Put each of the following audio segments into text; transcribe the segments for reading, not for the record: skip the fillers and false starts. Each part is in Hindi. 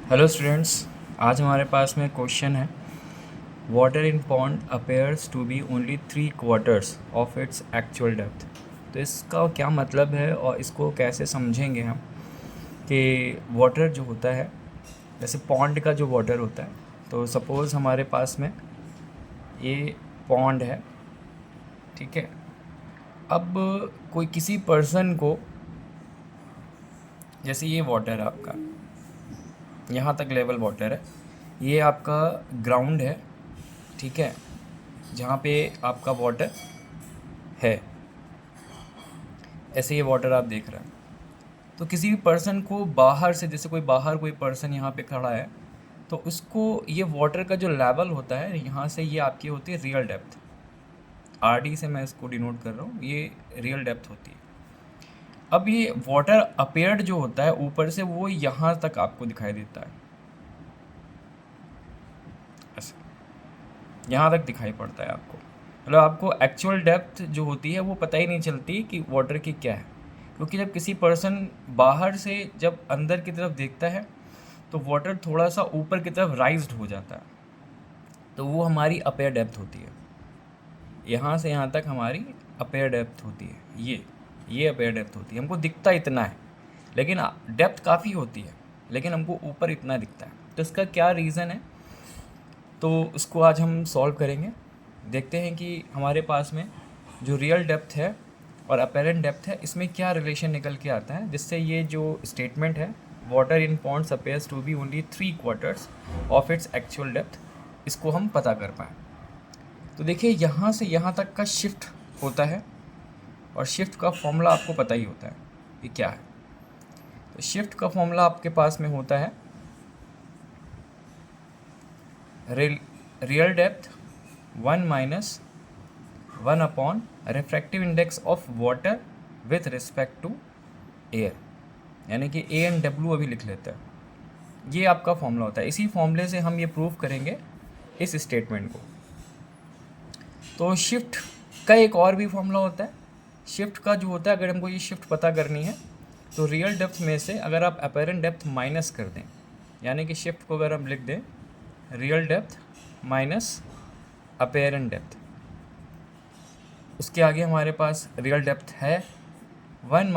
हेलो स्टूडेंट्स, आज हमारे पास में क्वेश्चन है। Water in pond appears to be only 3/4 of its actual depth. तो इसका क्या मतलब है और इसको कैसे समझेंगे हम कि वाटर जो होता है, जैसे पॉन्ड का जो वाटर होता है, तो सपोज़ हमारे पास में ये पॉन्ड है, ठीक है। अब कोई किसी पर्सन को, जैसे ये वाटर है आपका, यहाँ तक लेवल वाटर है, ये आपका ग्राउंड है, ठीक है, जहाँ पे आपका वाटर है। ऐसे ये वाटर आप देख रहे हैं। तो किसी भी पर्सन को बाहर से, जैसे कोई पर्सन यहाँ पे खड़ा है, तो उसको ये वाटर का जो लेवल होता है यहाँ से, ये आपकी होती है रियल डेप्थ। आरडी से मैं इसको डिनोट कर रहा हूँ, ये रियल डेप्थ होती है। अब ये वाटर अपेयर्ड जो होता है ऊपर से, वो यहाँ तक आपको दिखाई देता है, ऐसे यहाँ तक दिखाई पड़ता है आपको। मतलब आपको एक्चुअल डेप्थ जो होती है वो पता ही नहीं चलती कि वाटर की क्या है, क्योंकि जब किसी पर्सन बाहर से जब अंदर की तरफ देखता है तो वाटर थोड़ा सा ऊपर की तरफ राइज्ड हो जाता है, तो वो हमारी अपेयर डेप्थ होती है। यहाँ से यहाँ तक हमारी अपेयर डेप्थ होती है, ये अपेयर डेप्थ होती है। हमको दिखता इतना है, लेकिन डेप्थ काफ़ी होती है, लेकिन हमको ऊपर इतना दिखता है। तो इसका क्या रीज़न है, तो उसको आज हम सॉल्व करेंगे। देखते हैं कि हमारे पास में जो रियल डेप्थ है और अपेरेंट डेप्थ है, इसमें क्या रिलेशन निकल के आता है, जिससे ये जो स्टेटमेंट है water in ponds appears to be only 3/4 of its actual depth, इसको हम पता कर पाएँ। तो देखिए, यहाँ से यहाँ तक का शिफ्ट होता है, और शिफ्ट का फॉर्मूला आपको पता ही होता है कि क्या है। तो शिफ्ट का फॉर्मूला आपके पास में होता है real depth 1 upon refractive index of water with respect to air, यानी कि ए एंड डब्ल्यू अभी लिख लेते हैं। ये आपका फॉर्मूला होता है। इसी फॉर्मूले से हम ये प्रूव करेंगे इस स्टेटमेंट को। तो शिफ्ट का एक और भी फॉर्मूला होता है। शिफ्ट का जो होता है, अगर हमको ये शिफ्ट पता करनी है, तो रियल डेप्थ में से अगर आप अपेरेंट डेप्थ माइनस कर दें, यानी कि शिफ्ट को अगर हम लिख दें real depth minus apparent depth, उसके आगे हमारे पास रियल डेप्थ है 1 -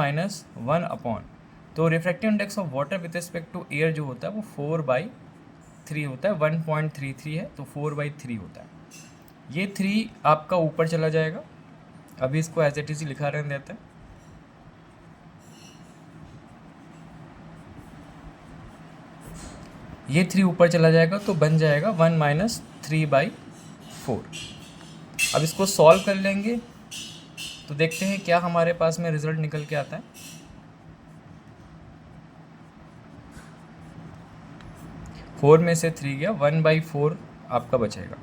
1 तो refractive index of water with respect to air जो होता है वो 4/3 होता है। 1.33 है तो 4/3 होता है। ये 3 आपका ऊपर चला जाएगा। अभी इसको एज इट इज लिखा रहने देते हैं। ये 3 ऊपर चला जाएगा तो बन जाएगा 1 - 3/4। अब इसको सॉल्व कर लेंगे तो देखते हैं क्या हमारे पास में रिजल्ट निकल के आता है। 4 में से 3 गया, 1/4 आपका बचेगा।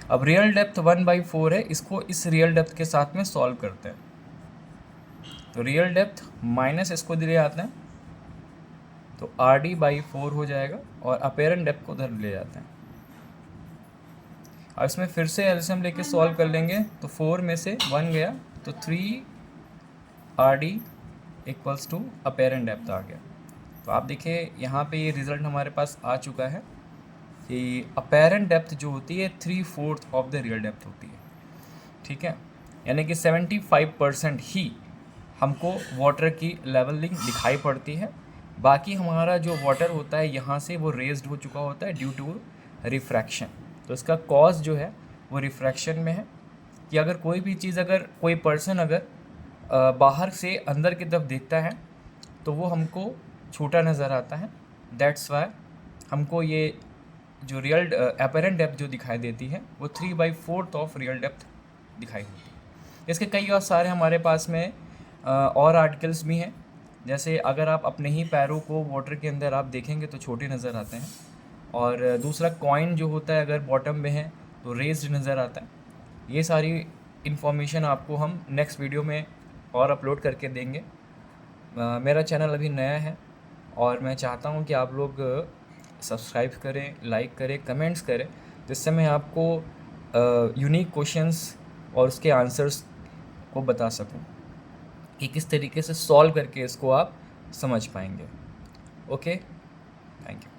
अब रियल डेप्थ 1/4 है, इसको इस रियल डेप्थ के साथ में सॉल्व करते हैं। तो रियल डेप्थ माइनस इसको दिए आते हैं, तो RD/4 हो जाएगा, और अपेरेंट डेप्थ को उधर ले जाते हैं। अब इसमें फिर से एलसीएम लेके सॉल्व कर लेंगे, तो 4 में से 1 गया तो 3 RD equals to apparent depth आ गया। तो आप देखिए यहाँ पे ये रिज़ल्ट हमारे पास आ चुका है कि अपेरेंट डेप्थ जो होती है 3/4 ऑफ द रियल डेप्थ होती है, ठीक है। यानी कि 75% ही हमको वाटर की लेवलिंग दिखाई पड़ती है। बाकी हमारा जो वाटर होता है यहाँ से वो रेज्ड हो चुका होता है ड्यू टू रिफ्रैक्शन। तो इसका कॉज जो है वो रिफ्रैक्शन में है, कि अगर कोई भी चीज़, अगर कोई पर्सन अगर बाहर से अंदर की तरफ देखता है तो वो हमको छोटा नज़र आता है। दैट्स वाई हमको ये जो रियल अपेरेंट डेप्थ जो दिखाई देती है वो 3/4 ऑफ रियल डेप्थ दिखाई देती है। इसके कई और सारे हमारे पास में और आर्टिकल्स भी हैं। जैसे अगर आप अपने ही पैरों को वाटर के अंदर आप देखेंगे तो छोटे नज़र आते हैं, और दूसरा कॉइन जो होता है अगर बॉटम में है तो रेज्ड नज़र आता है। ये सारी इन्फॉर्मेशन आपको हम नेक्स्ट वीडियो में और अपलोड करके देंगे। मेरा चैनल अभी नया है और मैं चाहता हूँ कि आप लोग सब्सक्राइब करें, लाइक करें, कमेंट्स करें, जिससे मैं आपको यूनिक क्वेश्चंस और उसके आंसर्स को बता सकूं कि किस तरीके से सॉल्व करके इसको आप समझ पाएंगे। Okay, thank you.